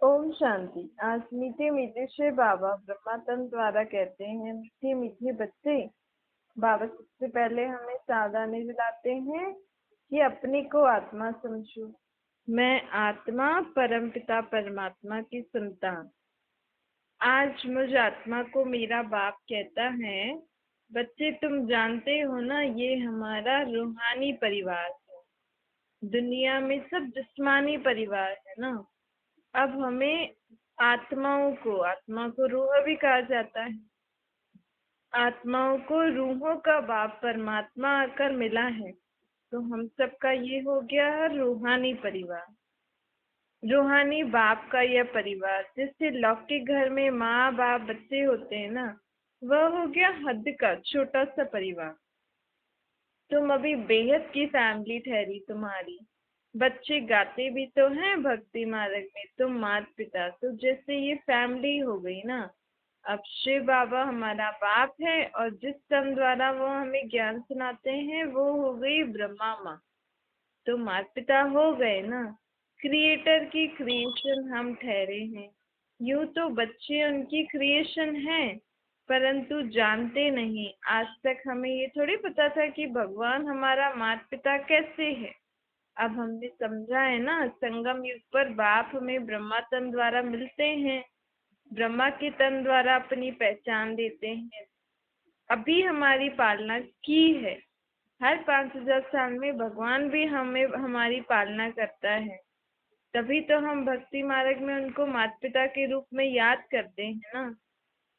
ओम शांति। आज मीठे मीठे से बाबा ब्रह्मातंत्र द्वारा कहते हैं, मीठे मीठे बच्चे। बाबा सबसे पहले हमें सावधानी दिलाते हैं कि अपने को आत्मा समझो। मैं आत्मा परमपिता परमात्मा की संतान। आज मुझ आत्मा को मेरा बाप कहता है, बच्चे तुम जानते हो ना, ये हमारा रूहानी परिवार है। दुनिया में सब जिस्मानी परिवार है ना। अब हमें आत्मा को रूह भी कहा जाता है। आत्माओं को रूहों का बाप परमात्मा आकर मिला है, तो हम सबका ये हो गया रूहानी परिवार। रूहानी बाप का यह परिवार, जैसे लौकिक घर में माँ बाप बच्चे होते हैं ना, वह हो गया हद का छोटा सा परिवार। तुम अभी बेहद की फैमिली ठहरी तुम्हारी। बच्चे गाते भी तो हैं भक्ति मार्ग में, तुम माता पिता, तो जैसे ये फैमिली हो गई ना। अब शिव बाबा हमारा बाप है और जिस तन द्वारा वो हमें ज्ञान सुनाते हैं वो हो गई ब्रह्मा माँ। तो माता पिता हो गए ना। क्रिएटर की क्रिएशन हम ठहरे हैं। यूं तो बच्चे उनकी क्रिएशन है, परंतु जानते नहीं। आज तक हमें ये थोड़ी पता था कि भगवान हमारा माता पिता कैसे है। अब हमने समझा है ना, संगम युग पर बाप हमें ब्रह्मा तन द्वारा मिलते हैं, ब्रह्मा के तन द्वारा अपनी पहचान देते हैं। अभी हमारी पालना की है। हर 5,000 साल में भगवान भी हमें हमारी पालना करता है। तभी तो हम भक्ति मार्ग में उनको माता पिता के रूप में याद करते हैं ना।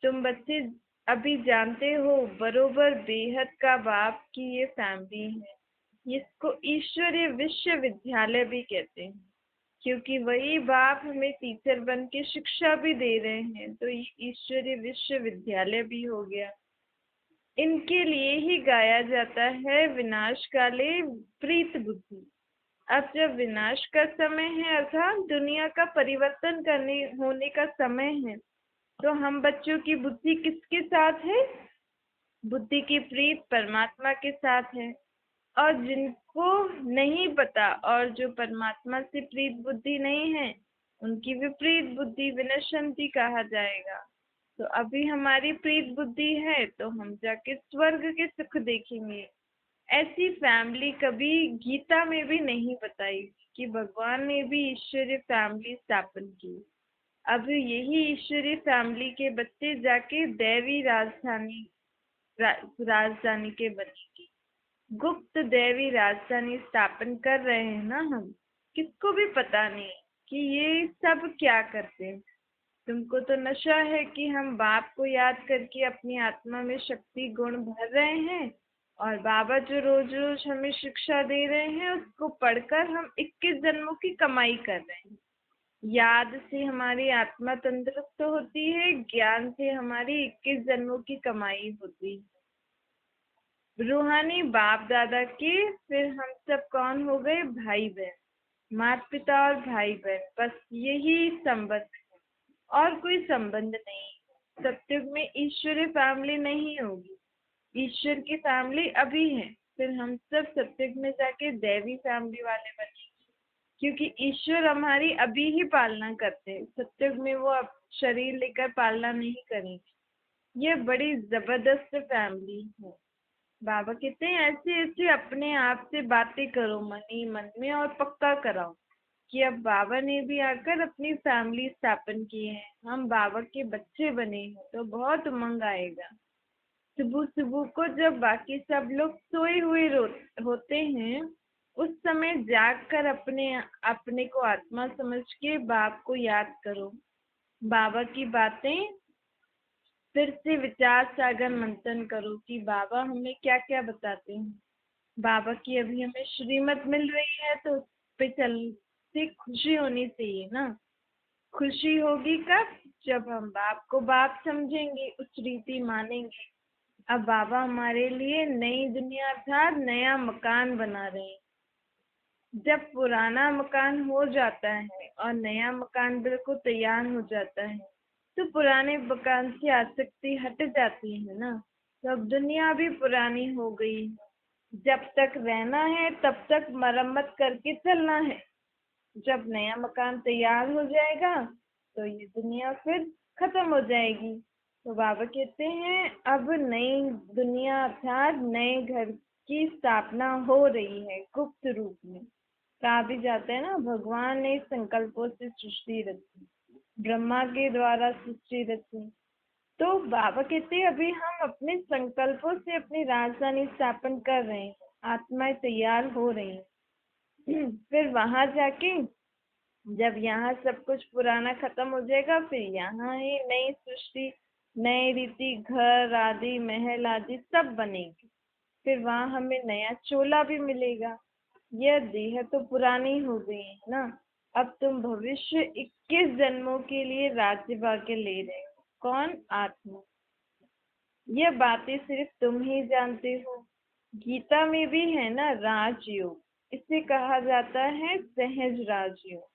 तुम बच्चे अभी जानते हो बरोबर बेहद का बाप की ये फैमिली है। इसको ईश्वरीय विश्वविद्यालय भी कहते हैं, क्योंकि वही बाप हमें टीचर बन के शिक्षा भी दे रहे हैं, तो ये ईश्वरीय विश्वविद्यालय भी हो गया। इनके लिए ही गाया जाता है विनाश काले प्रीत बुद्धि। अब जब विनाश का समय है, अर्थात दुनिया का परिवर्तन करने होने का समय है, तो हम बच्चों की बुद्धि किसके साथ है? बुद्धि की प्रीत परमात्मा के साथ है। और जिनको नहीं पता और जो परमात्मा से प्रीत बुद्धि नहीं है, उनकी विपरीत बुद्धि विनश्यंती कहा जाएगा। तो अभी हमारी प्रीत बुद्धि है, तो हम जाके स्वर्ग के सुख देखेंगे। ऐसी फैमिली कभी गीता में भी नहीं बताई कि भगवान ने भी ईश्वरीय फैमिली स्थापन की। अब यही ईश्वरीय फैमिली के बच्चे जाके दैवी राजधानी के बनेंगे। गुप्त दैवी राजधानी स्थापन कर रहे हैं ना हम। किसको भी पता नहीं कि ये सब क्या करते हैं। तुमको तो नशा है कि हम बाप को याद करके अपनी आत्मा में शक्ति गुण भर रहे हैं, और बाबा जो रोज रोज हमें शिक्षा दे रहे हैं उसको पढ़कर हम 21 जन्मों की कमाई कर रहे हैं। याद से हमारी आत्मा तंदुरुस्त होती है, ज्ञान से हमारी 21 जन्मों की कमाई होती है। रूहानी बाप दादा के फिर हम सब कौन हो गए? भाई बहन। माता पिता और भाई बहन, बस यही संबंध है और कोई संबंध नहीं। सत्युग में ईश्वरीय फैमिली नहीं होगी, ईश्वर की फैमिली अभी है। फिर हम सब सत्युग में जाके दैवी फैमिली वाले बनेंगे, क्योंकि ईश्वर हमारी अभी ही पालना करते हैं। सत्युग में वो अब शरीर लेकर पालना नहीं करेंगे। ये बड़ी जबरदस्त फैमिली है। बाबा कहते हैं ऐसे ऐसे अपने आप से बातें करो मन ही मन में, और पक्का कराओ कि अब बाबा ने भी आकर अपनी फैमिली स्थापन की है, हम बाबा के बच्चे बने हैं, तो बहुत उमंग आएगा। सुबह सुबह को जब बाकी सब लोग सोए हुए होते हैं, उस समय जागकर अपने अपने को आत्मा समझ के बाप को याद करो। बाबा की बातें फिर से विचार सागर मंथन करो कि बाबा हमें क्या क्या बताते हैं। बाबा की अभी हमें श्रीमत मिल रही है, तो उस पे चलते खुशी होनी चाहिए ना। खुशी होगी कब? जब हम बाप को बाप समझेंगे, उस रीति मानेंगे। अब बाबा हमारे लिए नई दुनिया अर्थात नया मकान बना रहे हैं। जब पुराना मकान हो जाता है और नया मकान बिल्कुल तैयार हो जाता है, तो पुराने मकान से आसक्ति हट जाती है ना। तो अब दुनिया भी पुरानी हो गई है। जब तक रहना है तब तक मरम्मत करके चलना है। जब नया मकान तैयार हो जाएगा, तो ये दुनिया फिर खत्म हो जाएगी। तो बाबा कहते हैं अब नई दुनिया अर्थात नए घर की स्थापना हो रही है गुप्त रूप में। कहा भी जाता है ना, भगवान ने संकल्पों से सृष्टि रची, ब्रह्मा के द्वारा सृष्टि रची। तो बाबा कहते हैं अभी हम अपने संकल्पों से अपनी राजधानी स्थापन कर रहे हैं, आत्माएं तैयार हो रही हैं। फिर वहां जाके जब यहाँ सब कुछ पुराना खत्म हो जाएगा, फिर यहाँ ही नई सृष्टि, नए रीति, घर आदि, महल आदि सब बनेगी। फिर वहां हमें नया चोला भी मिलेगा। यह देह तो पुरानी हो गई है ना, अब तुम भविष्य 21 जन्मों के लिए राज्य भाग्य ले रहे हो। कौन? आत्मा। यह बातें सिर्फ तुम ही जानते हो। गीता में भी है ना राजयोग, इसे कहा जाता है सहज राजयोग।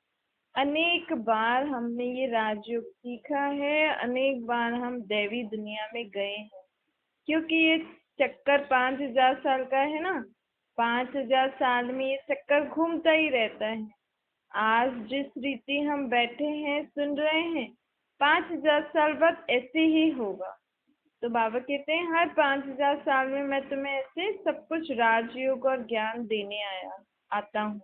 अनेक बार हमने ये राजयोग सीखा है, अनेक बार हम दैवी दुनिया में गए हैं, क्योंकि ये चक्कर 5000 साल का है ना। 5000 साल में ये चक्कर घूमता ही रहता है। आज जिस रीति हम बैठे हैं सुन रहे हैं, 5000 साल बाद ऐसे ही होगा। तो बाबा कहते हैं हर 5000 साल में मैं तुम्हें ऐसे सब कुछ राजयोग और ज्ञान देने आता हूँ।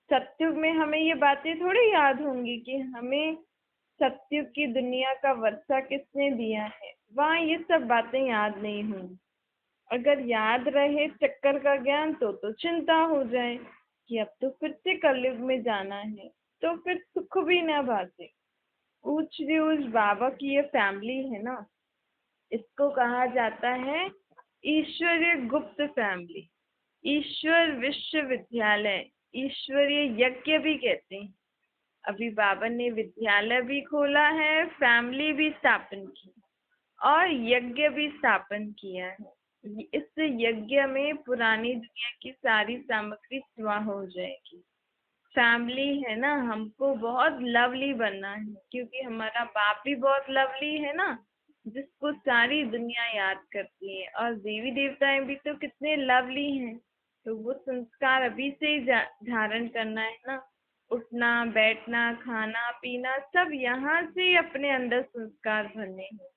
सत्युग में हमें ये बातें थोड़ी याद होंगी कि हमें सत्युग की दुनिया का वर्षा किसने दिया है, वहाँ ये सब बातें याद नहीं होंगी। अगर याद रहे चक्कर का ज्ञान तो चिंता हो जाए कि अब तो फिर से कलयुग में जाना है, तो फिर सुख भी ना भाते। ऊंच ऊंच बाबा की ये फैमिली है ना, इसको कहा जाता है ईश्वरीय गुप्त फैमिली, ईश्वर विश्वविद्यालय, ईश्वरीय यज्ञ भी कहते हैं। अभी बाबा ने विद्यालय भी खोला है, फैमिली भी स्थापन की और यज्ञ भी स्थापन किया है। इस यज्ञ में पुरानी दुनिया की सारी सामग्री स्वाह हो जाएगी। फैमिली है ना, हमको बहुत लवली बनना है, क्योंकि हमारा बाप भी बहुत लवली है ना, जिसको सारी दुनिया याद करती है। और देवी देवताएं भी तो कितने लवली हैं, तो वो संस्कार अभी से ही धारण करना है ना। उठना बैठना खाना पीना सब यहाँ से ही अपने अंदर संस्कार भरने हैं।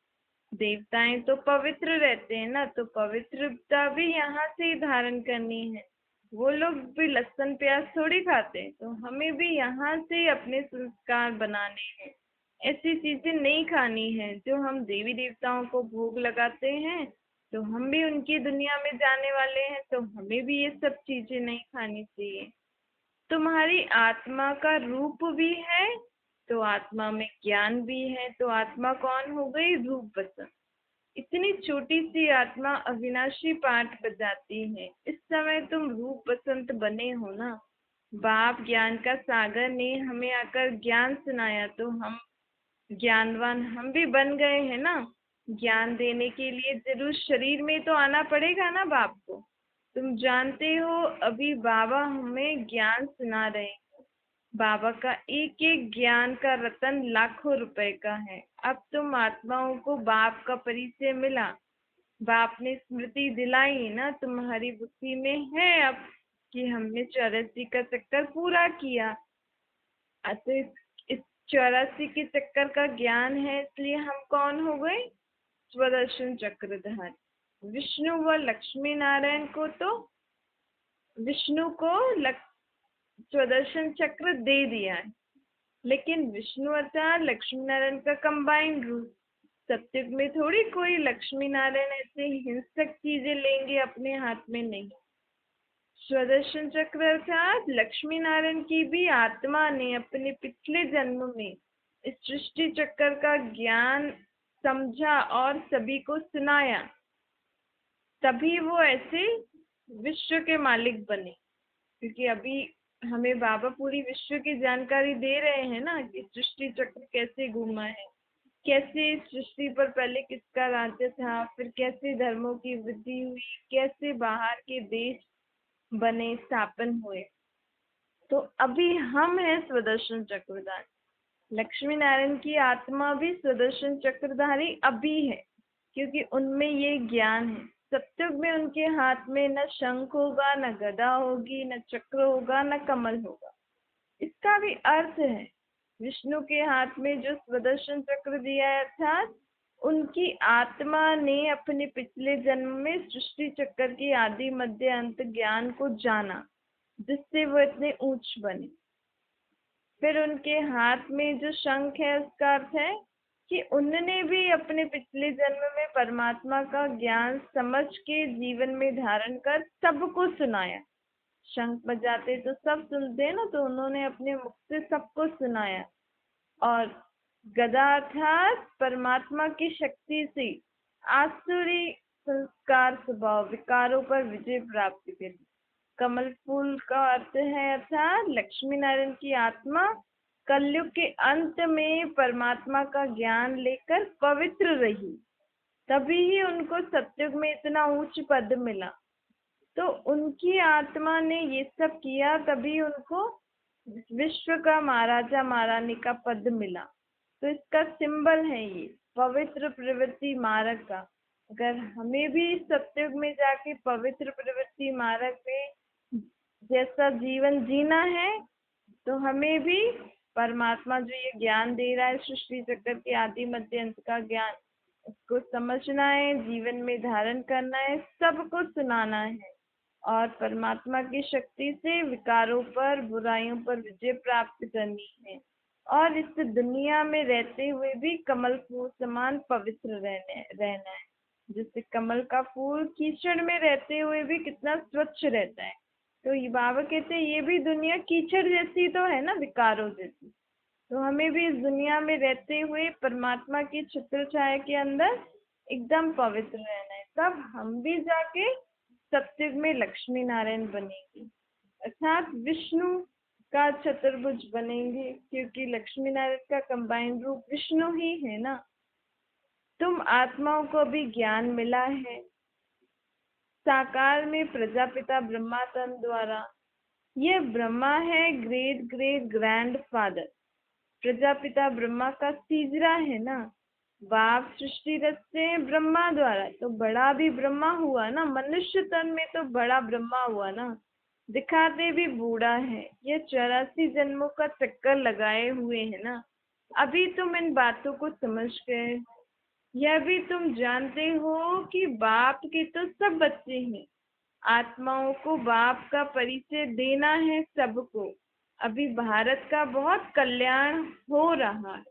देवताएं तो पवित्र रहते हैं ना, तो पवित्रता भी यहाँ से ही धारण करनी है। वो लोग भी लहसुन प्याज थोड़ी खाते हैं, तो हमें भी यहाँ से ही अपने संस्कार बनाने हैं। ऐसी चीजें नहीं खानी है जो हम देवी देवताओं को भोग लगाते हैं, तो हम भी उनकी दुनिया में जाने वाले हैं, तो हमें भी ये सब चीजें नहीं खानी चाहिए। तुम्हारी आत्मा का रूप भी है, तो आत्मा में ज्ञान भी है। तो आत्मा कौन हो गई? रूप बसंत। इतनी छोटी सी आत्मा अविनाशी पाठ बजाती है। इस समय तुम रूप बसंत बने हो ना। बाप ज्ञान का सागर ने हमें आकर ज्ञान सुनाया, तो हम ज्ञानवान हम भी बन गए हैं ना। ज्ञान देने के लिए जरूर शरीर में तो आना पड़ेगा ना बाप को। तुम जानते हो अभी बाबा हमें ज्ञान सुना रहे हैं। बाबा का एक एक ज्ञान का रतन लाखों रुपए का है। अब तुम आत्माओं को बाप का परिचय मिला, बाप ने स्मृति दिलाई ना, तुम्हारी बुद्धि में है अब कि हमने 84 का चक्कर पूरा किया। अतः इस 84 के चक्कर का ज्ञान है, इसलिए हम कौन हो गए? स्वदर्शन चक्रधारी। विष्णु व लक्ष्मी नारायण को तो विष्णु को स्वदर्शन चक्र दे दिया है, लेकिन विष्णु अवतार लक्ष्मी नारायण का कंबाइंड रूप। सत्युग में थोड़ी कोई लक्ष्मी नारायण ऐसे हिंसक चीजें लेंगे अपने हाथ में, नहीं। स्वदर्शन चक्र अर्थात लक्ष्मी नारायण की भी आत्मा ने अपने पिछले जन्म में इस सृष्टि चक्र का ज्ञान समझा और सभी को सुनाया, तभी वो ऐसे विश्व के मालिक बने। क्योंकि अभी हमें बाबा पूरी विश्व की जानकारी दे रहे हैं ना कि सृष्टि चक्र कैसे घूमा है, कैसे सृष्टि पर पहले किसका राज्य था, फिर कैसे धर्मों की वृद्धि हुई, कैसे बाहर के देश बने, स्थापन हुए। तो अभी हम हैं स्वदर्शन चक्रधारी। लक्ष्मी नारायण की आत्मा भी स्वदर्शन चक्रधारी अभी है, क्योंकि उनमें ये ज्ञान है। सत्युग में उनके हाथ में न शंख होगा, न गदा होगी, न चक्र होगा, न कमल होगा। इसका भी अर्थ है विष्णु के हाथ में जो सुदर्शन चक्र दिया है, अर्थात उनकी आत्मा ने अपने पिछले जन्म में सृष्टि चक्र की आदि मध्य अंत ज्ञान को जाना, जिससे वो इतने ऊंच बने। फिर उनके हाथ में जो शंख है, उसका अर्थ है कि उनने भी अपने पिछले जन्म में परमात्मा का ज्ञान समझ के जीवन में धारण कर सबको सुनाया। शंख बजाते तो सब सुनते हैं ना, तो उन्होंने अपने मुख से सबको सुनाया। और गदा अर्थात परमात्मा की शक्ति से आसुरी संस्कार स्वभाव विकारों पर विजय प्राप्त करी। कमल फूल का अर्थ है अर्थात लक्ष्मी नारायण की आत्मा कलयुग के अंत में परमात्मा का ज्ञान लेकर पवित्र रही, तभी ही उनको सतयुग में इतना ऊंच पद मिला। तो उनकी आत्मा ने ये सब किया, तभी उनको विश्व का महाराजा महारानी का पद मिला। तो इसका सिंबल है ये पवित्र प्रवृत्ति मार्ग का। अगर हमें भी सतयुग में जाके पवित्र प्रवृत्ति मार्ग में जैसा जीवन जीना है, तो हमें भी परमात्मा जो ये ज्ञान दे रहा है, सृष्टि चक्र के आदि मध्य अंत का ज्ञान, उसको समझना है, जीवन में धारण करना है, सबको सुनाना है और परमात्मा की शक्ति से विकारों पर बुराइयों पर विजय प्राप्त करनी है। और इस दुनिया में रहते हुए भी कमल फूल समान पवित्र रहना है। जैसे कमल का फूल कीचड़ में रहते हुए भी कितना स्वच्छ रहता है, तो ये बाबा कहते हैं ये भी दुनिया कीचड़ जैसी तो है ना, विकारों जैसी। तो हमें भी इस दुनिया में रहते हुए परमात्मा की छत्र छाया के अंदर एकदम पवित्र रहना है, तब हम भी जाके सतयुग में लक्ष्मी नारायण बनेंगे, अर्थात विष्णु का चतुर्भुज बनेंगे, क्योंकि लक्ष्मी नारायण का कंबाइंड रूप विष्णु ही है ना। तुम आत्माओं को भी ज्ञान मिला है साकार में प्रजापिता ब्रह्मा तन द्वारा। ये ब्रह्मा है great great grand father, Prajapita Brahma का तीसरा है ना। बाप सृष्टि रचते हैं ब्रह्मा द्वारा, तो बड़ा भी ब्रह्मा हुआ ना, मनुष्य तन में तो बड़ा ब्रह्मा हुआ ना, दिखाते भी बूढ़ा है। ये 84 जन्मों का चक्कर लगाए हुए है ना। अभी तुम इन बातों को समझ गए, यह भी तुम जानते हो कि बाप के तो सब बच्चे हैं, आत्माओं को बाप का परिचय देना है सबको। अभी भारत का बहुत कल्याण हो रहा है,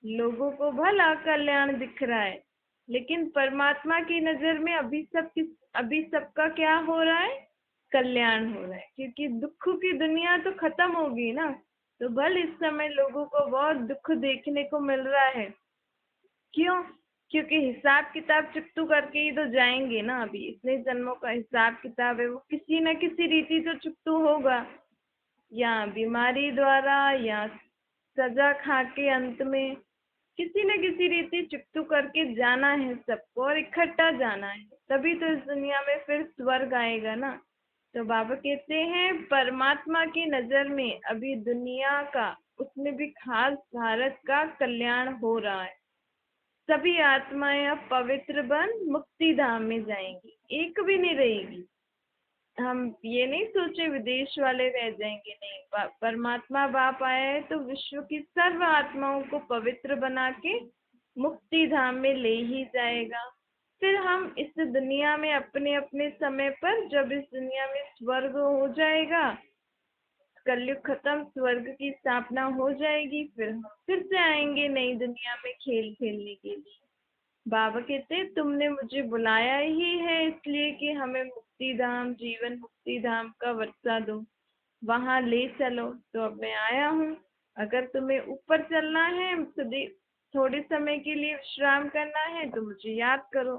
लोगों को भला कल्याण दिख रहा है, लेकिन परमात्मा की नजर में अभी सबका क्या हो रहा है? कल्याण हो रहा है, क्योंकि दुख की दुनिया तो खत्म होगी ना। तो भल इस समय लोगों को बहुत दुख देखने को मिल रहा है। क्यों? क्योंकि हिसाब किताब चुकतू करके ही तो जाएंगे ना। अभी इतने जन्मों का हिसाब किताब है, वो किसी न किसी रीति तो चुकतू होगा, या बीमारी द्वारा या सजा खा के अंत में किसी न किसी रीति चुकतू करके जाना है सबको, और इकट्ठा जाना है, तभी तो इस दुनिया में फिर स्वर्ग आएगा ना। तो बाबा कहते हैं परमात्मा की नजर में अभी दुनिया का, उसमें भी खास भारत का कल्याण हो रहा है। सभी आत्माएं अब पवित्र बन मुक्ति धाम में जाएंगी, एक भी नहीं रहेगी। हम ये नहीं सोचे विदेश वाले रह जाएंगे, नहीं। परमात्मा बाप आया है तो विश्व की सर्व आत्माओं को पवित्र बना के मुक्ति धाम में ले ही जाएगा। फिर हम इस दुनिया में अपने अपने समय पर, जब इस दुनिया में स्वर्ग हो जाएगा, कलयुग खत्म, स्वर्ग की स्थापना हो जाएगी, फिर हम फिर से आएंगे नई दुनिया में खेल खेलने के लिए। बाबा कहते तुमने मुझे बुलाया ही है इसलिए कि हमें मुक्ति धाम, जीवन मुक्ति धाम का वर्षा दो, वहां ले चलो। तो अब मैं आया हूँ। अगर तुम्हें ऊपर चलना है, थोड़े समय के लिए विश्राम करना है, तो मुझे याद करो।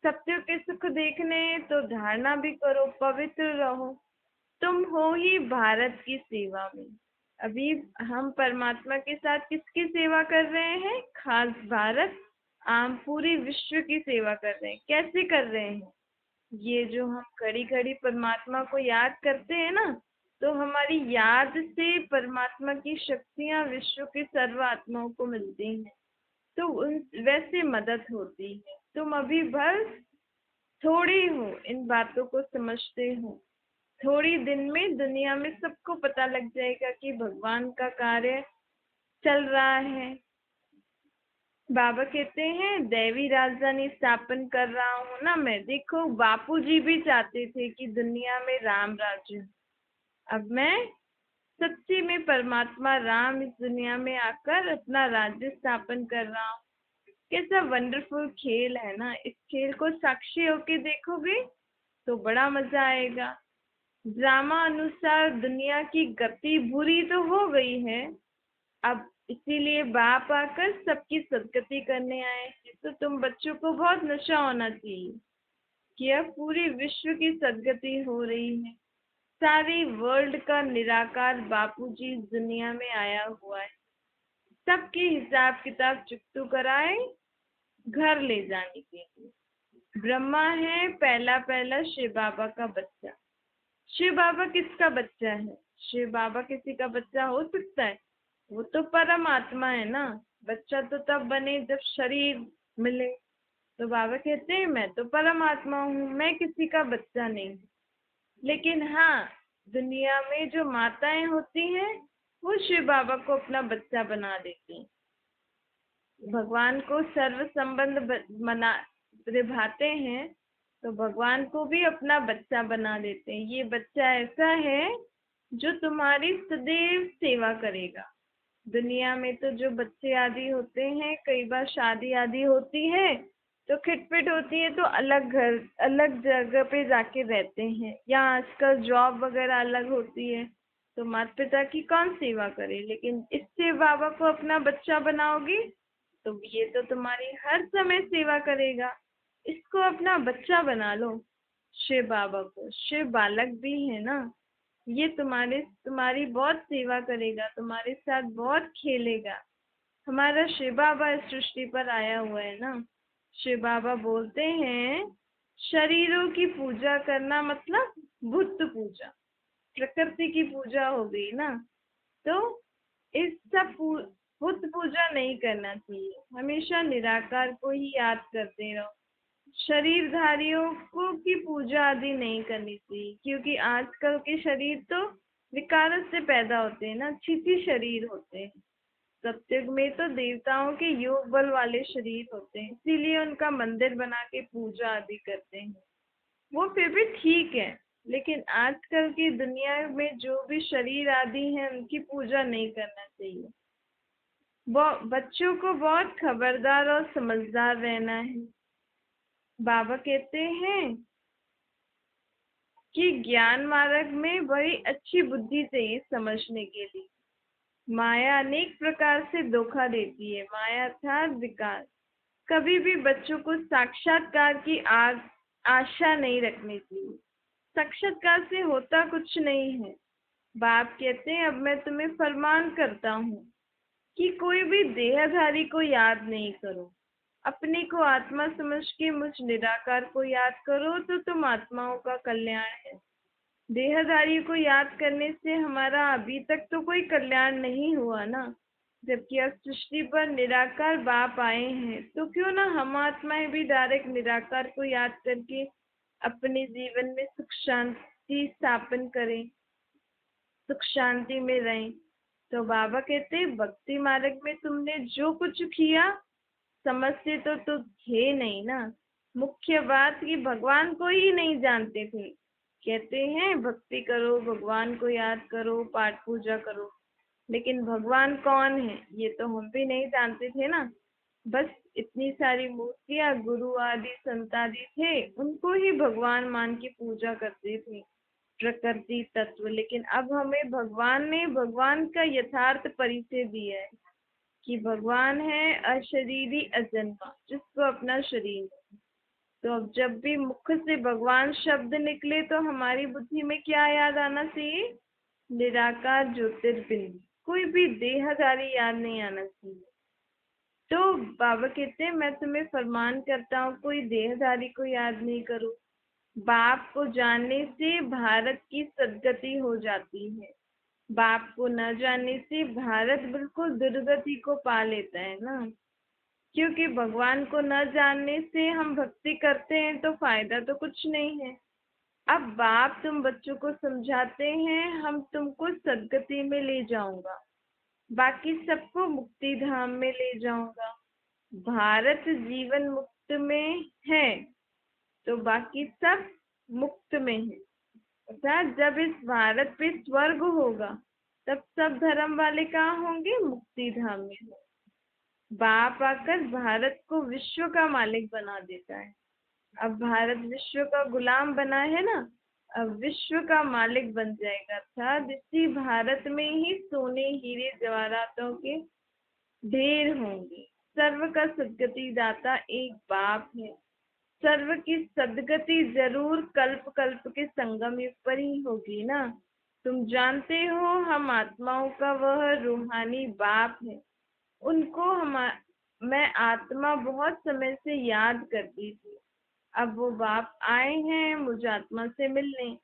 सत्य के सुख देखने हैं तो धारणा भी करो, पवित्र रहो। तुम हो ही भारत की सेवा में। अभी हम परमात्मा के साथ किसकी सेवा कर रहे हैं? खास भारत, आम पूरी विश्व की सेवा कर रहे हैं। कैसे कर रहे हैं? ये जो हम घड़ी घड़ी परमात्मा को याद करते हैं ना, तो हमारी याद से परमात्मा की शक्तियां विश्व के सर्व आत्माओं को मिलती हैं, तो वैसे मदद होती है। तुम अभी भर थोड़ी हो इन बातों को समझते हो, थोड़ी दिन में दुनिया में सबको पता लग जाएगा कि भगवान का कार्य चल रहा है। बाबा कहते हैं दैवी राजधानी स्थापन कर रहा हूँ ना मैं। देखो बापूजी भी चाहते थे कि दुनिया में राम राज्य हो। अब मैं सच्ची में परमात्मा राम इस दुनिया में आकर अपना राज्य स्थापन कर रहा हूँ। कैसा वंडरफुल खेल है ना। इस खेल को साक्षी होके देखोगे तो बड़ा मजा आएगा। ड्रामा अनुसार दुनिया की गति बुरी तो हो गई है, अब इसीलिए बाप आकर सबकी सदगति करने आए हैं। तो तुम बच्चों को बहुत नशा होना चाहिए कि अब पूरी विश्व की सदगति हो रही है। सारी वर्ल्ड का निराकार बापूजी इस दुनिया में आया हुआ है। सबके हिसाब किताब चुकतू कराए घर ले जाने के लिए। ब्रह्मा है पहला पहला शिव बाबा का बच्चा। शिव बाबा किसका बच्चा है? शिव बाबा किसी का बच्चा हो सकता है? वो तो परमात्मा है ना। बच्चा तो तब बने जब शरीर मिले। तो बाबा कहते हैं मैं तो परमात्मा हूँ, मैं किसी का बच्चा नहीं। लेकिन हाँ, दुनिया में जो माताएं होती हैं वो शिव बाबा को अपना बच्चा बना देती हैं। भगवान को सर्व संबंध मना निभाते हैं तो भगवान को भी अपना बच्चा बना देते हैं। ये बच्चा ऐसा है जो तुम्हारी सदैव सेवा करेगा। दुनिया में तो जो बच्चे आदि होते हैं, कई बार शादी आदि होती है तो खिटपिट होती है तो अलग घर अलग जगह पे जाके रहते हैं, या आजकल जॉब वगैरह अलग होती है तो माता पिता की कौन सेवा करे। लेकिन इससे बाबा को अपना बच्चा बनाओगी तो ये तो तुम्हारी हर समय सेवा करेगा। इसको अपना बच्चा बना लो। शिव बाबा को, शिव बालक भी है ना, ये तुम्हारी बहुत सेवा करेगा, तुम्हारे साथ बहुत खेलेगा। हमारा शिव बाबा इस सृष्टि पर आया हुआ है ना। शिव बाबा बोलते हैं शरीरों की पूजा करना मतलब बुत पूजा, प्रकृति की पूजा हो गई ना। तो इस सब बुत पूजा नहीं करना चाहिए। हमेशा निराकार को ही याद करते रहो। शरीरधारियों को की पूजा आदि नहीं करनी चाहिए, क्योंकि आजकल के शरीर तो विकार से पैदा होते हैं ना, छिछी शरीर होते हैं। सत्युग में तो देवताओं के योग बल वाले शरीर होते हैं, इसीलिए उनका मंदिर बना के पूजा आदि करते हैं। वो फिर भी ठीक है, लेकिन आजकल की दुनिया में जो भी शरीर आदि हैं उनकी पूजा नहीं करना चाहिए। वो बच्चों को बहुत खबरदार और समझदार रहना है। बाबा कहते हैं कि ज्ञान मार्ग में बड़ी अच्छी बुद्धि चाहिए समझने के लिए। माया अनेक प्रकार से धोखा देती है। माया अर्थात विकार। कभी भी बच्चों को साक्षात्कार की आशा नहीं रखनी चाहिए। साक्षात्कार से होता कुछ नहीं है। बाप कहते हैं अब मैं तुम्हें फरमान करता हूँ कि कोई भी देहधारी को याद नहीं करो। अपने को आत्मा समझ के मुझ निराकार को याद करो तो तुम आत्माओं का कल्याण है। देहधारी को याद करने से हमारा अभी तक तो कोई कल्याण नहीं हुआ ना। जबकि अब सृष्टि पर निराकार बाप आए हैं तो क्यों ना हम आत्माएं भी डायरेक्ट निराकार को याद करके अपने जीवन में सुख शांति स्थापन करें, सुख शांति में रहें। तो बाबा कहते हैं भक्ति मार्ग में तुमने जो कुछ किया समझते तो थे नहीं ना। मुख्य बात कि भगवान को ही नहीं जानते थे। कहते हैं भक्ति करो, भगवान को याद करो, पाठ पूजा करो, लेकिन भगवान कौन है ये तो हम भी नहीं जानते थे ना। बस इतनी सारी मूर्तियां गुरु आदि संत आदि थे, उनको ही भगवान मान के पूजा करते थे, प्रकृति तत्व। लेकिन अब हमें भगवान ने भगवान का यथार्थ परिचय दिया है कि भगवान है अशरीरी अजन्मा, जिसको अपना शरीर है। तो अब जब भी मुख से भगवान शब्द निकले तो हमारी बुद्धि में क्या याद आना चाहिए? निराकार ज्योतिर्बिंद। कोई भी देहधारी याद नहीं आना चाहिए। तो बाबा कहते हैं मैं तुम्हें फरमान करता हूँ कोई देहधारी को याद नहीं करो। बाप को जानने से भारत की सदगति हो जाती है। बाप को न जानने से भारत बिल्कुल दुर्गति को पा लेता है ना। क्योंकि भगवान को न जानने से हम भक्ति करते हैं तो फायदा तो कुछ नहीं है। अब बाप तुम बच्चों को समझाते हैं हम तुमको सदगति में ले जाऊंगा। बाकी सबको मुक्ति धाम में ले जाऊंगा। भारत जीवन मुक्त में है तो बाकी सब मुक्त में है। अर्थात जब इस भारत पे स्वर्ग होगा तब सब धर्म वाले कहाँ होंगे? मुक्ति धाम में होंगे। बाप आकर भारत को विश्व का मालिक बना देता है। अब भारत विश्व का गुलाम बना है ना, अब विश्व का मालिक बन जाएगा था। इसी भारत में ही सोने हीरे जवाहरातों के ढेर होंगे। सर्व का सदगति दाता एक बाप है। सर्व की सदगति जरूर कल्प कल्प के संगम युग पर ही होगी ना। तुम जानते हो हम आत्माओं का वह रूहानी बाप है। उनको मैं आत्मा बहुत समय से याद करती थी। अब वो बाप आए हैं मुझे आत्मा से मिलने।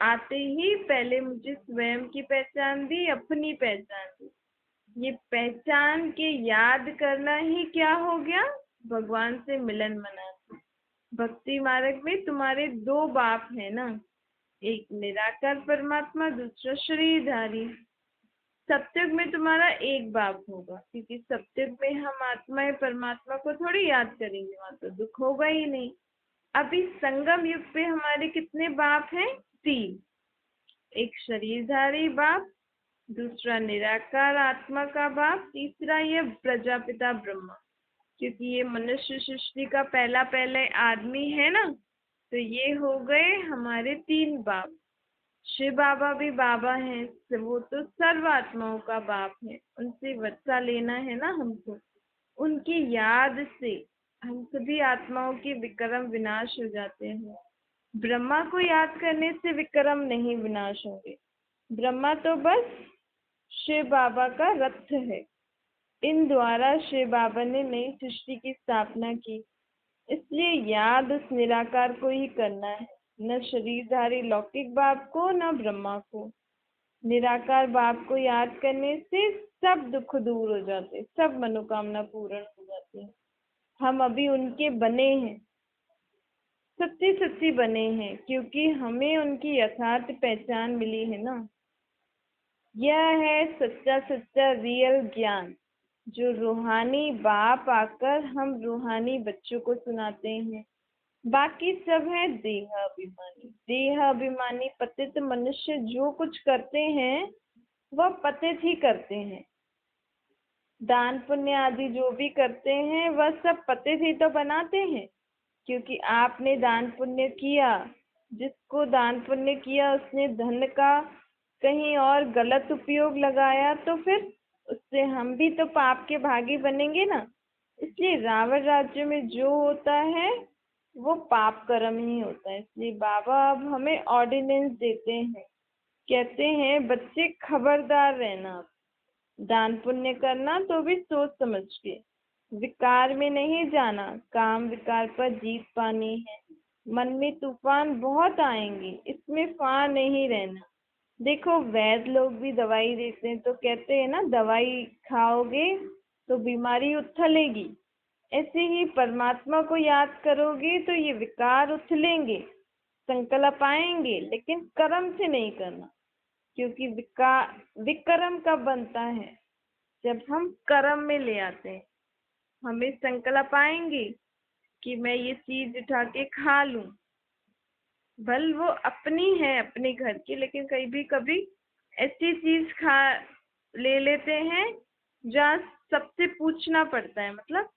आते ही पहले मुझे स्वयं की पहचान दी, अपनी पहचान दी। ये पहचान के याद करना ही क्या हो गया? भगवान से मिलन मनाना। भक्ति मार्ग में तुम्हारे दो बाप है ना, एक निराकार परमात्मा, दूसरा शरीरधारी। सत्युग में तुम्हारा एक बाप होगा, क्योंकि सत्युग में हम आत्मा परमात्मा को थोड़ी याद करेंगे, वहां तो दुख होगा ही नहीं। अभी संगम युग पे हमारे कितने बाप हैं? तीन। एक शरीरधारी बाप, दूसरा निराकार आत्मा का बाप, तीसरा ये प्रजापिता ब्रह्मा। क्योंकि ये मनुष्य सृष्टि का पहला पहले आदमी है ना, तो ये हो गए हमारे तीन बाप। शिव बाबा भी बाबा हैं, वो तो सर्व आत्माओं का बाप है। उनसे वत्सा लेना है ना हमको। उनकी याद से हम सभी आत्माओं के विक्रम विनाश हो जाते हैं। ब्रह्मा को याद करने से विक्रम नहीं विनाश होंगे। ब्रह्मा तो बस शिव बाबा का रथ है। इन द्वारा शिव बाबा ने नई सृष्टि की स्थापना की। इसलिए याद उस निराकार को ही करना है, न शरीरधारी लौकिक बाप को, न ब्रह्मा को। निराकार बाप को याद करने से सब दुख दूर हो जाते, सब मनोकामना पूर्ण हो जाती है। हम अभी उनके बने हैं, सच्ची सच्ची बने हैं, क्योंकि हमें उनकी यथार्थ पहचान मिली है ना। यह है सच्चा सच्चा रियल ज्ञान, जो रूहानी बाप आकर हम रूहानी बच्चों को सुनाते हैं। बाकी सब है देह अभिमानी। देह अभिमानी पतित मनुष्य जो कुछ करते हैं वह पतित ही करते हैं। दान पुण्य आदि जो भी करते हैं वह सब पतित ही तो बनाते हैं। क्योंकि आपने दान पुण्य किया, जिसको दान पुण्य किया उसने धन का कहीं और गलत उपयोग लगाया, तो फिर उससे हम भी तो पाप के भागी बनेंगे ना। इसलिए रावण राज्य में जो होता है वो पाप कर्म ही होता है। इसलिए बाबा अब हमें ऑर्डिनेंस देते हैं, कहते हैं बच्चे खबरदार रहना, दान पुण्य करना तो भी सोच समझ के, विकार में नहीं जाना, काम विकार पर जीत पानी है। मन में तूफान बहुत आएंगे, इसमें फा नहीं रहना। देखो वैद्य लोग भी दवाई देते हैं तो कहते हैं ना, दवाई खाओगे तो बीमारी उथलेगी। ऐसे ही परमात्मा को याद करोगे तो ये विकार उथलेंगे, संकल्प आएंगे, लेकिन कर्म से नहीं करना। क्योंकि विक्रम कब बनता है? जब हम कर्म में ले आते हैं। हमें संकल्प आएंगे कि मैं ये चीज उठा के खा लूं, भल वो अपनी है अपने घर की, लेकिन कभी कभी ऐसी चीज खा ले लेते हैं जहाँ सबसे पूछना पड़ता है, मतलब।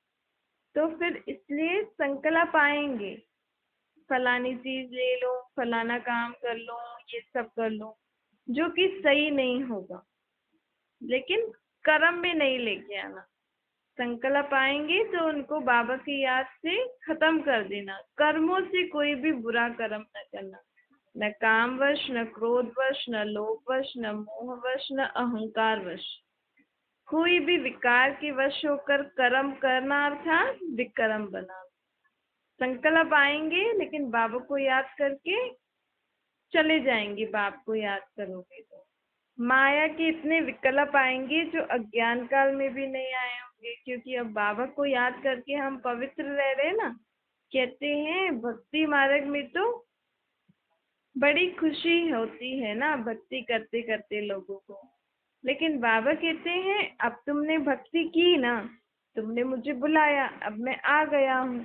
तो फिर इसलिए संकल्प आएंगे, फलानी चीज ले लो, फलाना काम कर लो, ये सब कर लो, जो कि सही नहीं होगा। लेकिन कर्म में नहीं लेके आना। संकल्प आएंगे तो उनको बाबा की याद से खत्म कर देना। कर्मों से कोई भी बुरा कर्म न करना, न कामवश, न क्रोधवश, न लोभवश, न मोहवश, न अहंकारवश। कोई भी विकार के वश होकर कर्म करना अर्थात विक्रम बना। संकल्प आएंगे लेकिन बाबा को याद करके चले जाएंगे। बाप को याद करोगे तो माया के इतने विकल्प आएंगे जो अज्ञान काल में भी नहीं आए होंगे, क्योंकि अब बाबा को याद करके हम पवित्र रह रहे ना। कहते हैं भक्ति मार्ग में तो बड़ी खुशी होती है ना, भक्ति करते करते लोगों को। लेकिन बाबा कहते हैं अब तुमने भक्ति की ना, तुमने मुझे बुलाया, अब मैं आ गया हूँ।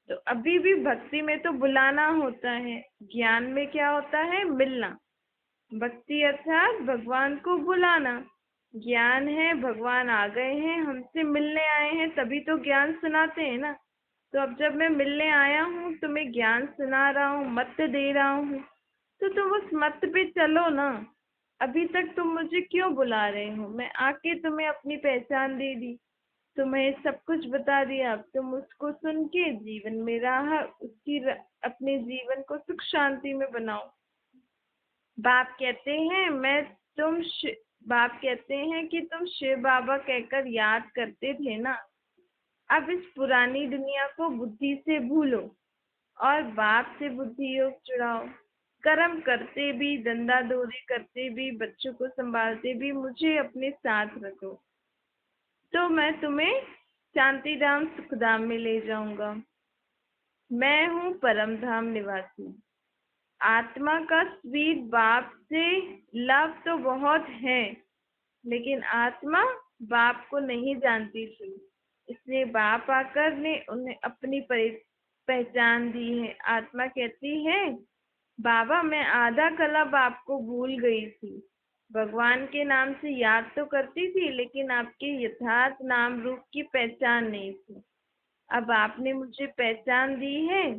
तो अभी भी भक्ति में तो बुलाना होता है, ज्ञान में क्या होता है? मिलना। भक्ति अर्थात भगवान को बुलाना। ज्ञान है भगवान आ गए हैं, हमसे मिलने आए हैं, तभी तो ज्ञान सुनाते हैं ना। तो अब जब मैं मिलने आया हूँ तो मैं ज्ञान सुना रहा हूँ, मत दे रहा हूँ, तो तुम उस मत पे चलो ना। अभी तक तुम मुझे क्यों बुला रहे हो? मैं आके तुम्हें अपनी पहचान दे दी, तुम्हें सब कुछ बता दिया। अब तुम उसको सुन के जीवन में राह अपने जीवन को सुख शांति में बनाओ। बाप कहते हैं बाप कहते हैं कि तुम शिव बाबा कहकर याद करते थे ना। अब इस पुरानी दुनिया को बुद्धि से भूलो और बाप से बुद्धि योग जुड़ाओ। कर्म करते भी, धंधा दौरी करते भी, बच्चों को संभालते भी मुझे अपने साथ रखो, तो मैं तुम्हें शांति धाम सुखधाम में ले जाऊंगा। मैं हूँ परम धाम निवासी। आत्मा का स्वीट बाप से लव तो बहुत है, लेकिन आत्मा बाप को नहीं जानती थी, इसलिए बाप आकर ने उन्हें अपनी पहचान दी है। आत्मा कहती है बाबा मैं आधा कला बाप को भूल गई थी, भगवान के नाम से याद तो करती थी, लेकिन आपके यथार्थ नाम रूप की पहचान नहीं थी। अब आपने मुझे पहचान दी है,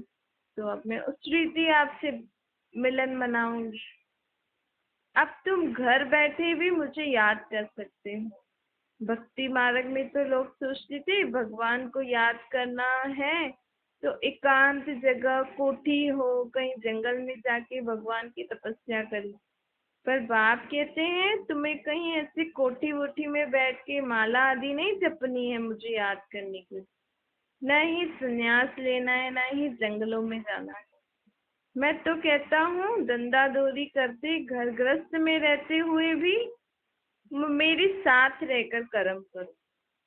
तो अब मैं उस रीति आपसे मिलन मनाऊंगी। अब तुम घर बैठे भी मुझे याद कर सकते हो। भक्ति मार्ग में तो लोग सोचते थे भगवान को याद करना है तो एकांत जगह कोठी हो, कहीं जंगल में जाके भगवान की तपस्या करी। पर बाप कहते हैं तुम्हें कहीं ऐसी कोठी वोठी में बैठ के माला आदि नहीं जपनी है मुझे याद करने के लिए। न ही संन्यास लेना है, न ही जंगलों में जाना है। मैं तो कहता हूँ धंधा दौरी करते, घर गृहस्थ में रहते हुए भी मेरे साथ रहकर कर्म करो।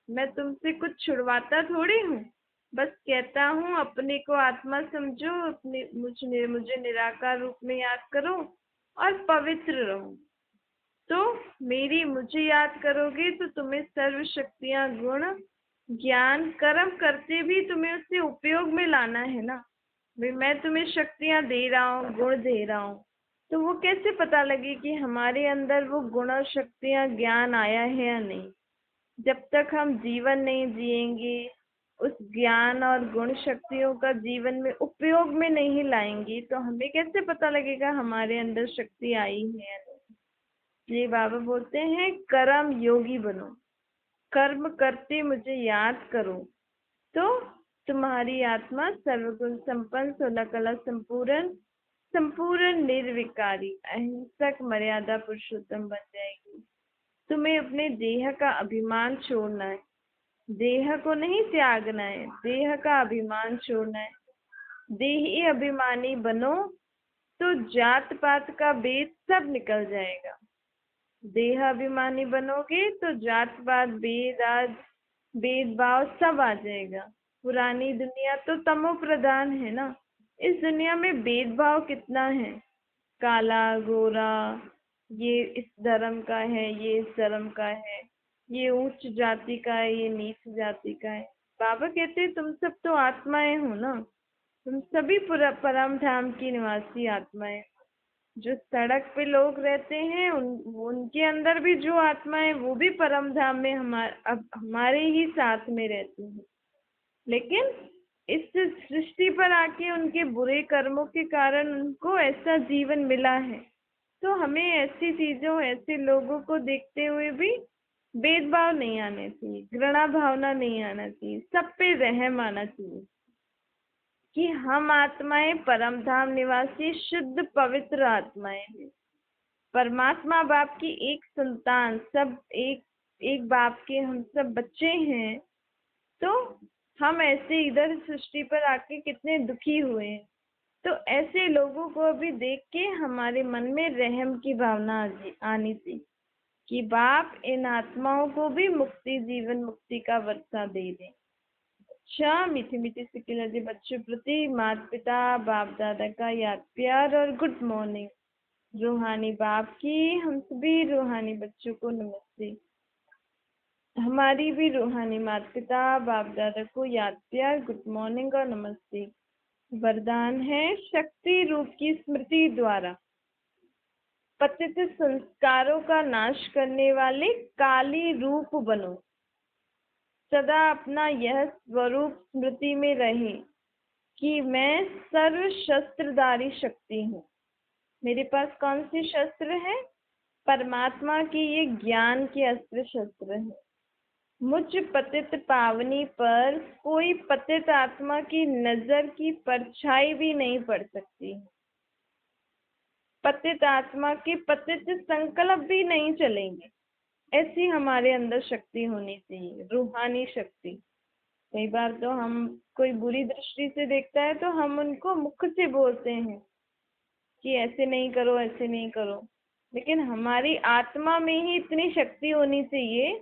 मैं तुमसे कुछ छुड़वाता थोड़ी हूँ, बस कहता हूँ अपने को आत्मा समझो, अपने मुझे निराकार रूप में याद करो और पवित्र रहो। तो मुझे याद करोगे तो तुम्हें सर्व शक्तियाँ, गुण, ज्ञान, कर्म करते भी तुम्हें उससे उपयोग में लाना है ना। भाई मैं तुम्हें शक्तियाँ दे रहा हूँ, गुण दे रहा हूँ, तो वो कैसे पता लगे कि हमारे अंदर वो गुण और शक्तियाँ, ज्ञान आया है या नहीं? जब तक हम जीवन नहीं जिएंगे, उस ज्ञान और गुण शक्तियों का जीवन में उपयोग में नहीं लाएंगे, तो हमें कैसे पता लगेगा हमारे अंदर शक्ति आई है या नहीं? ये बाबा बोलते हैं कर्म योगी बनो, कर्म करते मुझे याद करो, तो तुम्हारी आत्मा सर्वगुण संपन्न, 16 कला संपूर्ण, संपूर्ण निर्विकारी, अहिंसक, मर्यादा पुरुषोत्तम बन जाएगी। तुम्हें अपने देह का अभिमान छोड़ना है, देह को नहीं त्यागना है, देह का अभिमान छोड़ना है। देही अभिमानी बनो तो जात पात का भेद सब निकल जाएगा। देह अभिमानी बनोगे तो जात पात, भेदभाव सब आ जाएगा। पुरानी दुनिया तो तमो प्रधान है ना। इस दुनिया में भेदभाव कितना है, काला गोरा, ये इस धर्म का है, ये इस धर्म का है, ये उच्च जाति का है, ये नीच जाति का है। बाबा कहते हैं तुम सब तो आत्माएं हो ना, तुम सभी परम धाम की निवासी आत्माएं। जो सड़क पे लोग रहते हैं उनके अंदर भी जो आत्मा है वो भी परम धाम में अब हमारे ही साथ में रहती है। लेकिन इस सृष्टि पर आके उनके बुरे कर्मों के कारण उनको ऐसा जीवन मिला है। तो हमें ऐसी चीजों, ऐसे लोगों को देखते हुए भी भेदभाव नहीं आना चाहिए, घृणा भावना नहीं आना चाहिए, सब पे रहम आना चाहिए कि हम आत्माएं परम धाम निवासी शुद्ध पवित्र आत्माएं हैं। परमात्मा बाप की एक संतान, सब एक एक बाप के हम सब बच्चे हैं। तो हम ऐसे इधर सृष्टि पर आके कितने दुखी हुए हैं। तो ऐसे लोगों को भी देख के हमारे मन में रहम की भावना आनी थी कि बाप इन आत्माओं को भी मुक्ति, जीवन मुक्ति का वर्षा दे दें। अच्छा, मीठी मीठी सिकिल जी बच्चों प्रति माता पिता बाप दादा का याद प्यार और गुड मॉर्निंग। रूहानी बाप की हम सभी रूहानी बच्चों को नमस्ते। हमारी भी रूहानी माता पिता बाप दादा को याद प्यार गुड मॉर्निंग और नमस्ते। वरदान है शक्ति रूप की स्मृति द्वारा पतित संस्कारों का नाश करने वाले काली रूप बनो। सदा अपना यह स्वरूप स्मृति में रहे कि मैं सर्व शस्त्रधारी शक्ति हूँ। मेरे पास कौन सी शस्त्र है? परमात्मा की ये ज्ञान के अस्त्र शस्त्र है। मुझ पतित पावनी पर कोई पतित आत्मा की नजर की परछाई भी नहीं पड़ सकती। पतित आत्मा के पतित संकल्प भी नहीं चलेंगे। ऐसी हमारे अंदर शक्ति होनी चाहिए, रूहानी शक्ति। कई बार तो हम कोई बुरी दृष्टि से देखता है तो हम उनको मुख से बोलते हैं कि ऐसे नहीं करो, ऐसे नहीं करो, लेकिन हमारी आत्मा में ही इतनी शक्ति होनी चाहिए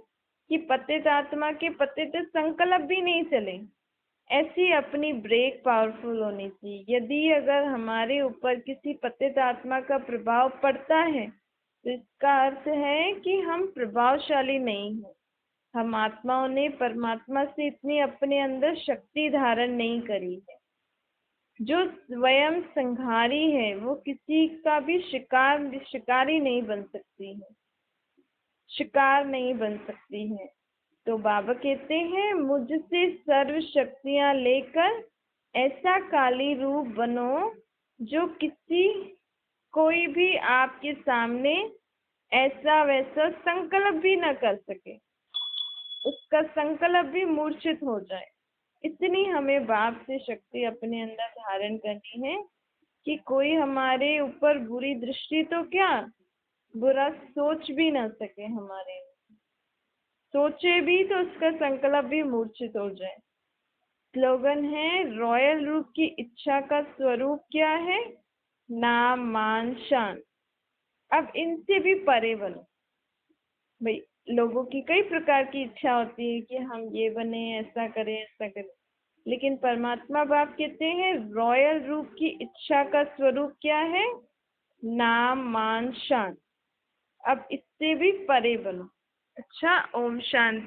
कि पतित आत्मा के पतित संकल्प भी नहीं चले। ऐसी अपनी ब्रेक पावरफुल होनी चाहिए। यदि अगर हमारे ऊपर किसी पतित आत्मा का प्रभाव पड़ता है तो इसका अर्थ है कि हम प्रभावशाली नहीं हैं। हम आत्माओं ने परमात्मा से इतनी अपने अंदर शक्ति धारण नहीं करी है। जो स्वयं संहारी है वो किसी का भी शिकारी नहीं बन सकती है, शिकार नहीं बन सकती है। तो बाबा कहते हैं मुझसे सर्व शक्तियां लेकर ऐसा काली रूप बनो जो कोई भी आपके सामने ऐसा वैसा संकल्प भी न कर सके, उसका संकल्प भी मूर्छित हो जाए। इतनी हमें बाप से शक्ति अपने अंदर धारण करनी है कि कोई हमारे ऊपर बुरी दृष्टि तो क्या, बुरा सोच भी ना सके। हमारे सोचे भी तो उसका संकल्प भी मूर्छित हो जाए। स्लोगन है रॉयल रूप की इच्छा का स्वरूप क्या है? नाम मान शान। अब इनसे भी परे बनो। भाई लोगों की कई प्रकार की इच्छा होती है कि हम ये बने, ऐसा करें, ऐसा करें, लेकिन परमात्मा बाप कहते हैं रॉयल रूप की इच्छा का स्वरूप क्या है? नाम मान शान। अब इससे भी परे बनो। अच्छा, ओम शांति।